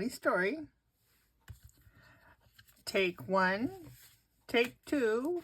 funny story. Take 1, take 2,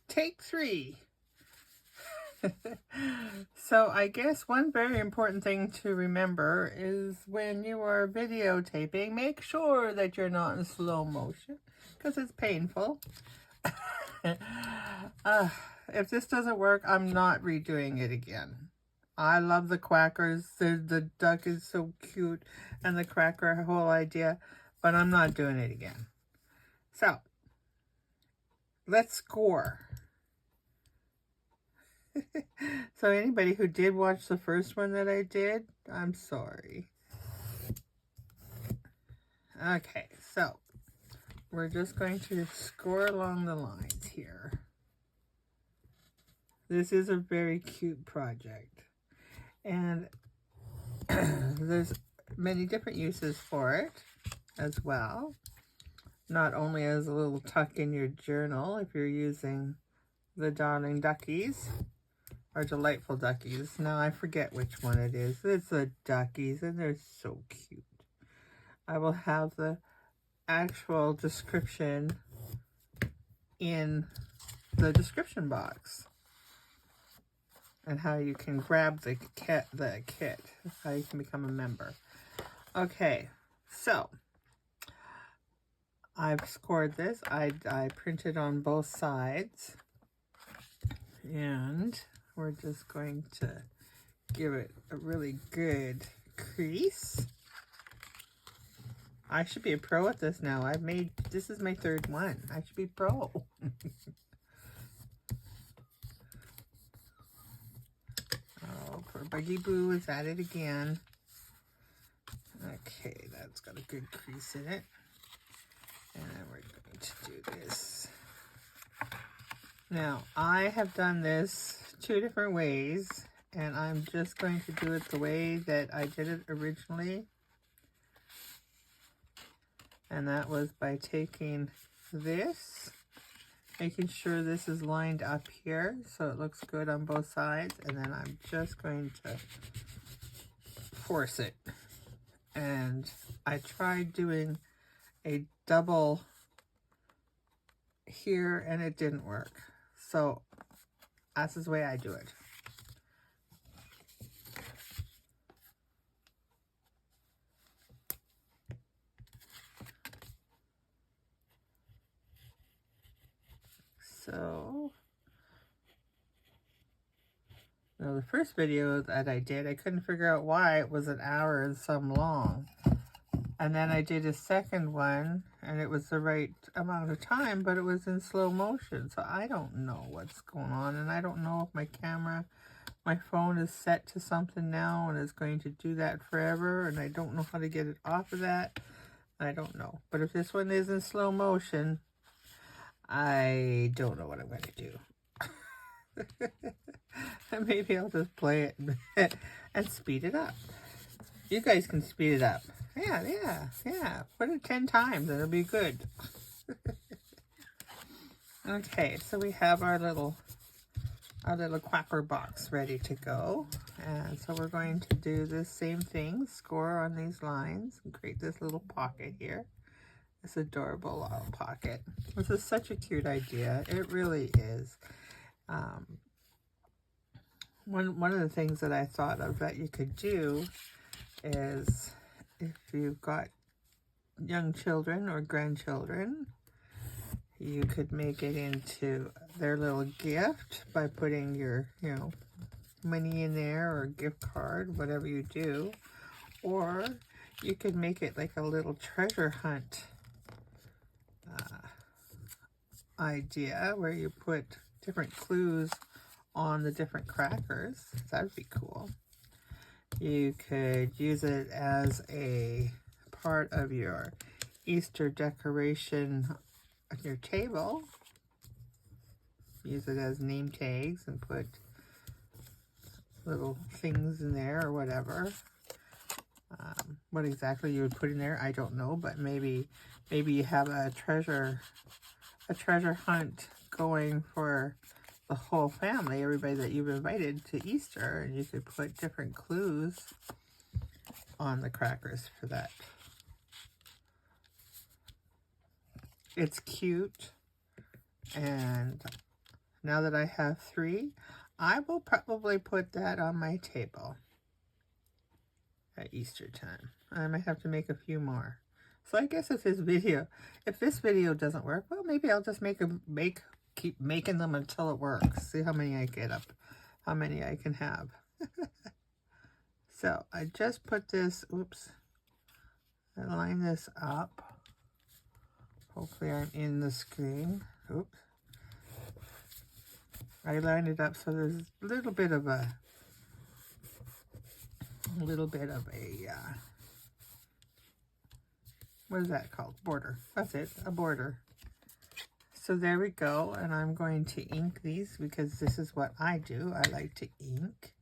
take 3. So I guess one very important thing to remember is when you are videotaping, make sure that you're not in slow motion because it's painful. If this doesn't work, I'm not redoing it again. I love the Qwackers. The duck is so cute and the cracker whole idea, but I'm not doing it again. So, let's score. So anybody who did watch the first one that I did, I'm sorry. Okay, so we're just going to score along the lines here. This is a very cute project, and there's many different uses for it as well. Not only as a little tuck in your journal if you're using the Darling Duckies, or Delightful Duckies. Now I forget which one it is. It's the Duckies and they're so cute. I will have the actual description in the description box and how you can grab the kit, how you can become a member. Okay, so I've scored this. I printed on both sides, and we're just going to give it a really good crease. I should be a pro at this now. This is my third one. I should be pro. Oh, poor Buggy Boo is at it again. Okay, that's got a good crease in it. And then we're going to do this. Now, I have done this 2 different ways, and I'm just going to do it the way that I did it originally. And that was by taking this, making sure this is lined up here so it looks good on both sides, and then I'm just going to force it. And I tried doing a double here and it didn't work. So that's the way I do it. So now the first video that I did, I couldn't figure out why it was an hour and some long. And then I did a second one, and it was the right amount of time, but it was in slow motion. So I don't know what's going on, and I don't know if my phone is set to something now, and it's going to do that forever, and I don't know how to get it off of that. I don't know. But if this one is in slow motion, I don't know what I'm going to do. Maybe I'll just play it and speed it up. You guys can speed it up. Yeah. Put it 10 times and it'll be good. Okay, so we have our little Qwacker box ready to go. And so we're going to do the same thing, score on these lines and create this little pocket here. This adorable little pocket. This is such a cute idea. It really is. One of the things that I thought of that you could do is if you've got young children or grandchildren, you could make it into their little gift by putting your, money in there or a gift card, whatever you do. Or you could make it like a little treasure hunt idea where you put different clues on the different crackers. That would be cool. You could use it as a part of your Easter decoration on your table. Use it as name tags and put little things in there or whatever. What exactly you would put in there, I don't know, but maybe you have a treasure hunt going for the whole family, everybody that you've invited to Easter, and you could put different clues on the crackers for that. It's cute. And now that I have 3, I will probably put that on my table at Easter time. I might have to make a few more. So I guess if this video doesn't work, well, maybe I'll just keep making them until it works. See how many I get up, how many I can have. So I just put this, oops, I line this up. Hopefully I'm in the screen. Oops. I lined it up so there's a little bit of a what is that called? Border. That's it, a border. So there we go, and I'm going to ink these because this is what I do. I like to ink.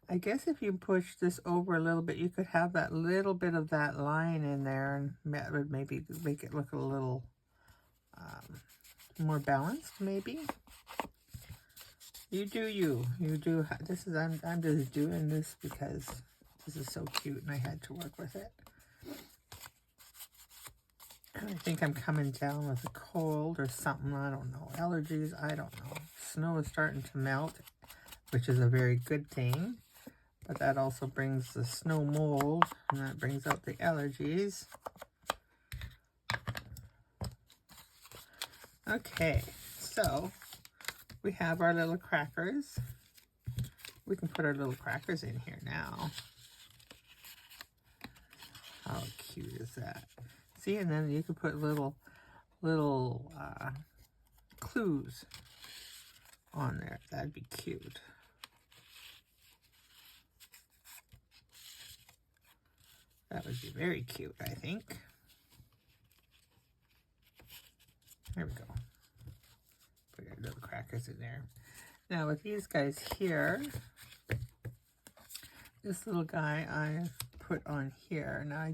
I guess if you push this over a little bit, you could have that little bit of that line in there, and that would maybe make it look a little more balanced, maybe. You do you. You do. This is, I'm just doing this because this is so cute and I had to work with it. And I think I'm coming down with a cold or something. I don't know. Allergies. I don't know. Snow is starting to melt, which is a very good thing. But that also brings the snow mold, and that brings out the allergies. Okay, so we have our little crackers. We can put our little crackers in here now. How cute is that? See, and then you can put little clues on there. That'd be cute. That would be very cute, I think. There we go. Put our little crackers in there. Now with these guys here, this little guy I put on here. Now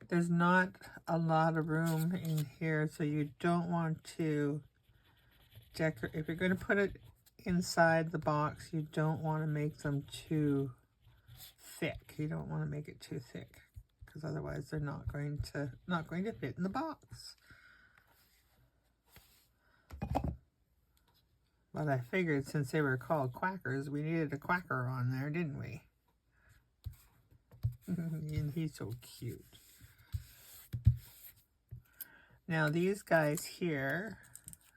there's not a lot of room in here, so you don't want to decorate. If you're going to put it inside the box, you don't want to make them too thick. You don't want to make it too thick, because otherwise they're not going to fit in the box. But I figured since they were called Qwackers, we needed a quacker on there, didn't we? And he's so cute. Now these guys here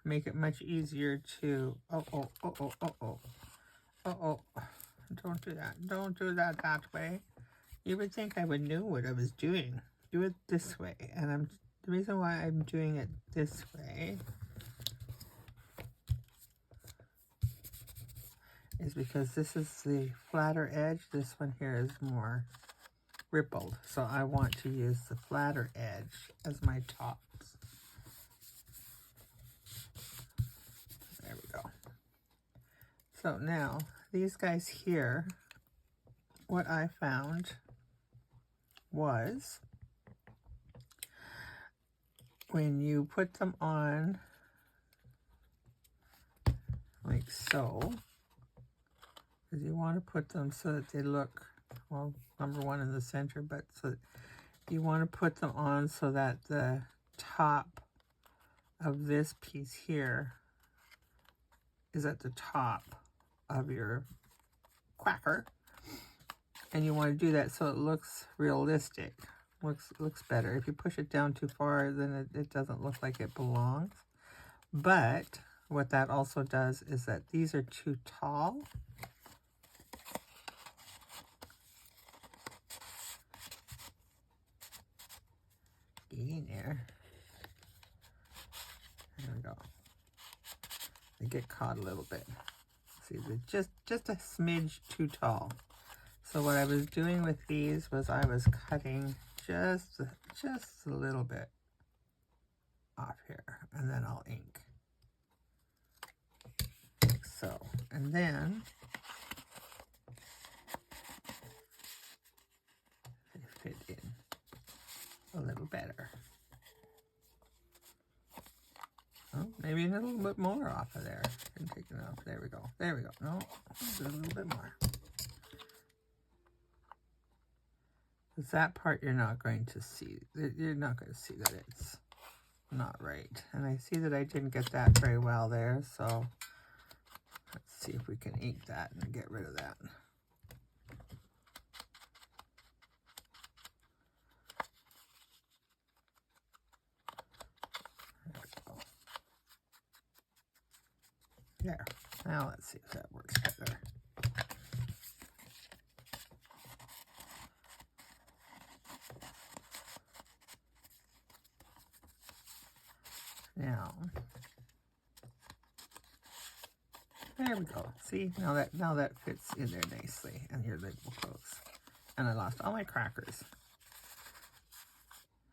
make it much easier to, don't do that. Don't do that way. You would think I would know what I was doing. Do it this way. And the reason why I'm doing it this way is because this is the flatter edge. This one here is more rippled. So I want to use the flatter edge as my tops. There we go. So now these guys here, what I found was when you put them on like so, because you want to put them so that they look, well, number one in the center, but so you want to put them on so that the top of this piece here is at the top of your quacker, and you want to do that so it looks realistic, looks better. If you push it down too far, then it doesn't look like it belongs. But what that also does is that these are too tall. Get in there. There we go. They get caught a little bit. See, they're just a smidge too tall. So what I was doing with these was I was cutting just a little bit off here, and then I'll ink. Like so. And then they fit in a little better. Oh, maybe a little bit more off of there. And take it off. There we go. There we go. No, a little bit more. Because that part you're not going to see. You're not going to see that it's not right. And I see that I didn't get that very well there, so let's see if we can ink that and get rid of that. There. Now let's see if that works better. Now, there we go. See, now that fits in there nicely, and your lid will close. And I lost all my crackers.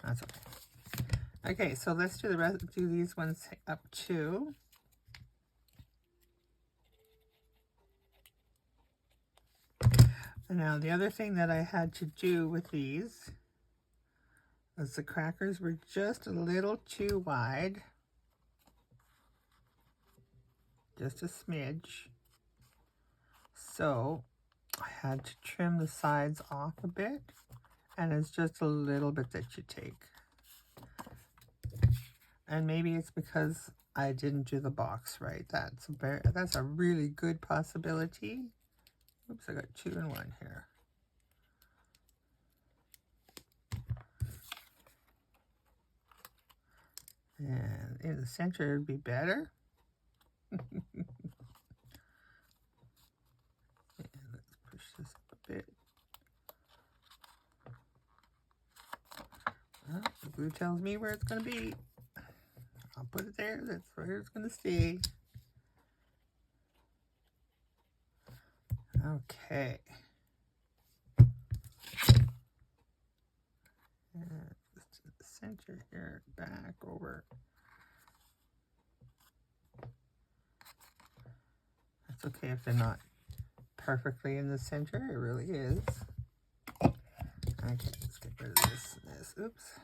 That's okay. Okay, so let's do the rest. Do these ones up too. And now the other thing that I had to do with these was the crackers were just a little too wide. Just a smidge. So I had to trim the sides off a bit, and it's just a little bit that you take. And maybe it's because I didn't do the box right. That's a really good possibility. Oops, I got 2 in 1 here. And in the center would be better. And let's push this up a bit. Well, the glue tells me where it's going to be. I'll put it there. That's where it's going to stay. Okay. And let's do the center here, back over. That's okay if they're not perfectly in the center. It really is. Okay, let's get rid of this and this. Oops.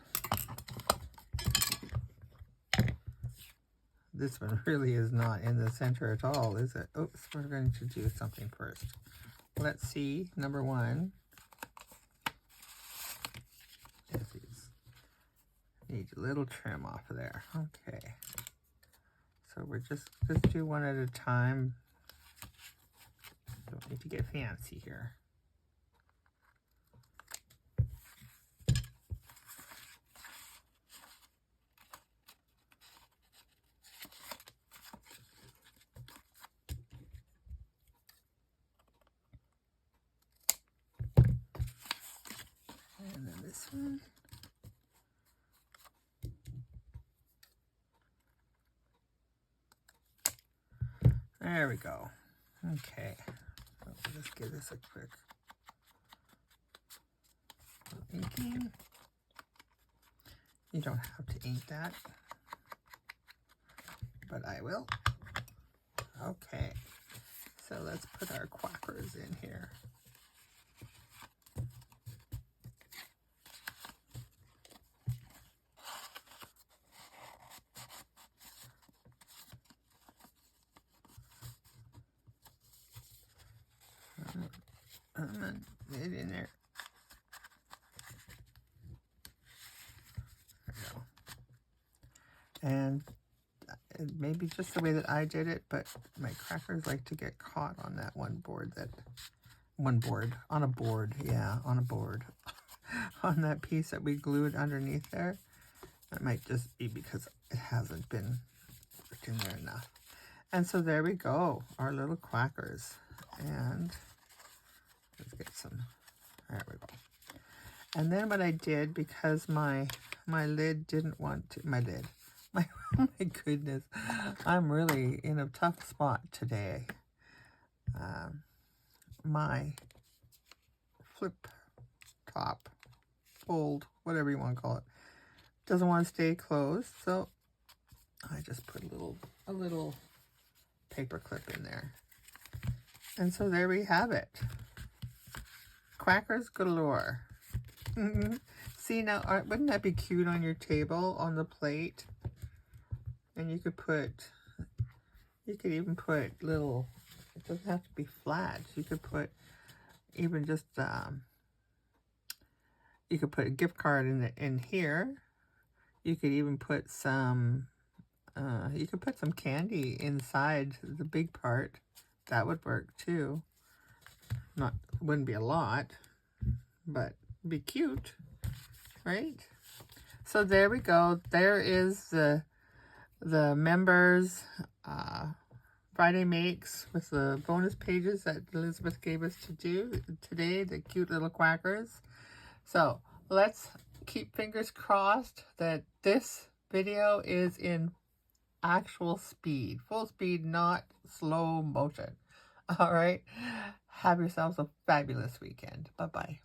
This one really is not in the center at all, is it? Oops, we're going to do something first. Let's see, number 1. These need a little trim off of there. Okay. So we're just do one at a time. Don't need to get fancy here. And then this one. There we go. Okay. So let's give this a quick inking. You don't have to ink that, but I will. Okay. So let's put our Qwackers in here. It in there. There we go. And it may be just the way that I did it, but my crackers like to get caught on that on a board, on that piece that we glued underneath there. That might just be because it hasn't been worked in there enough. And so there we go, our little Qwackers. And let's get some, there we go. And then what I did, because my lid didn't want to, oh my goodness, I'm really in a tough spot today. My flip top, fold, whatever you want to call it, doesn't want to stay closed, so I just put a little paper clip in there. And so there we have it. Qwackers galore. See now, wouldn't that be cute on your table, on the plate? And you could even put little, it doesn't have to be flat. You could put even just, you could put a gift card in here. You could even put some, you could put some candy inside the big part. That would work too. Wouldn't be a lot, but be cute, right? So there we go. There is the members Friday Makes with the bonus pages that Elizabeth gave us to do today, the cute little Qwackers. So let's keep fingers crossed that this video is in actual speed, full speed, not slow motion. All right. Have yourselves a fabulous weekend. Bye-bye.